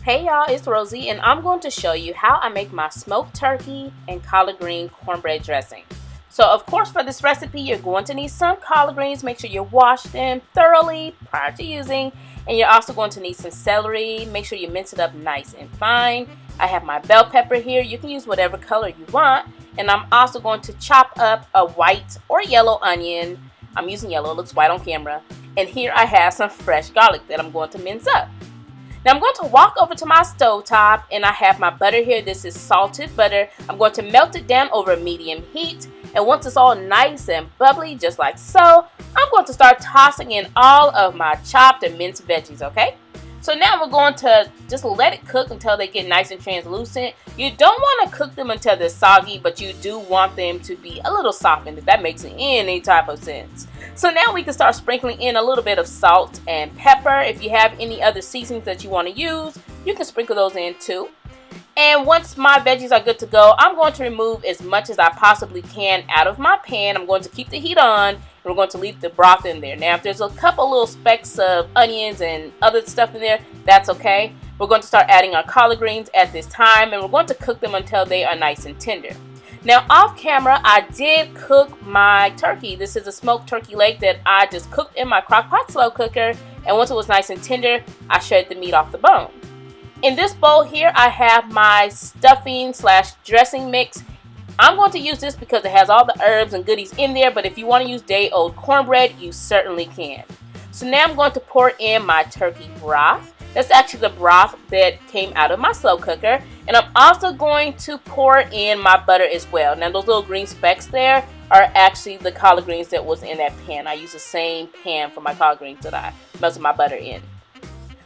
Hey y'all, it's Rosie and I'm going to show you how I make my smoked turkey and collard green cornbread dressing. So of course for this recipe you're going to need some collard greens. Make sure you wash them thoroughly prior to using, and you're also going to need some celery. Make sure you mince it up nice and fine. I have my bell pepper here. You can use whatever color you want, and I'm also going to chop up a white or yellow onion. I'm using yellow, it looks white on camera. And here I have some fresh garlic that I'm going to mince up. Now I'm going to walk over to my stove top and I have my butter here. This is salted butter. I'm going to melt it down over medium heat, and once it's all nice and bubbly just like so, I'm going to start tossing in all of my chopped and minced veggies, okay? So now we're going to just let it cook until they get nice and translucent. You don't want to cook them until they're soggy, but you do want them to be a little softened, if that makes any type of sense. So now we can start sprinkling in a little bit of salt and pepper. If you have any other seasonings that you want to use, you can sprinkle those in too. And once my veggies are good to go, I'm going to remove as much as I possibly can out of my pan. I'm going to keep the heat on, and we're going to leave the broth in there. Now if there's a couple little specks of onions and other stuff in there, that's okay. We're going to start adding our collard greens at this time, and we're going to cook them until they are nice and tender. Now off camera, I did cook my turkey. This is a smoked turkey leg that I just cooked in my crock pot slow cooker, and once it was nice and tender, I shred the meat off the bone. In this bowl here, I have my stuffing / dressing mix. I'm going to use this because it has all the herbs and goodies in there, but if you want to use day-old cornbread, you certainly can. So now I'm going to pour in my turkey broth. That's actually the broth that came out of my slow cooker. And I'm also going to pour in my butter as well. Now those little green specks there are actually the collard greens that was in that pan. I use the same pan for my collard greens that I melted my butter in.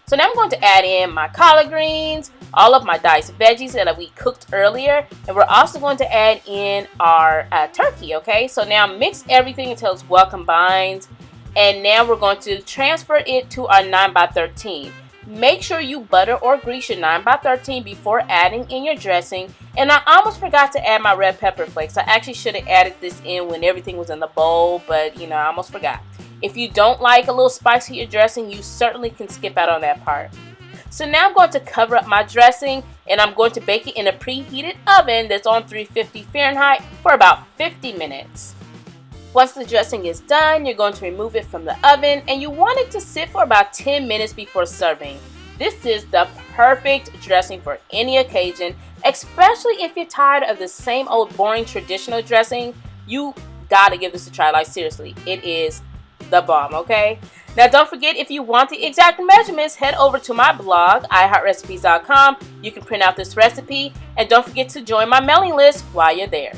So now I'm going to add in my collard greens, all of my diced veggies that we cooked earlier, and we're also going to add in our turkey, okay? So now mix everything until it's well combined, and now we're going to transfer it to our 9x13. Make sure you butter or grease your 9x13 before adding in your dressing. And I almost forgot to add my red pepper flakes. I actually should have added this in when everything was in the bowl, but I almost forgot. If you don't like a little spice to your dressing, you certainly can skip out on that part. So now I'm going to cover up my dressing, and I'm going to bake it in a preheated oven that's on 350 Fahrenheit for about 50 minutes. Once the dressing is done, you're going to remove it from the oven, and you want it to sit for about 10 minutes before serving. This is the perfect dressing for any occasion, especially if you're tired of the same old boring traditional dressing. You gotta give this a try. Like seriously, it is the bomb, okay? Now don't forget, if you want the exact measurements, head over to my blog, iHeartRecipes.com. You can print out this recipe, and don't forget to join my mailing list while you're there.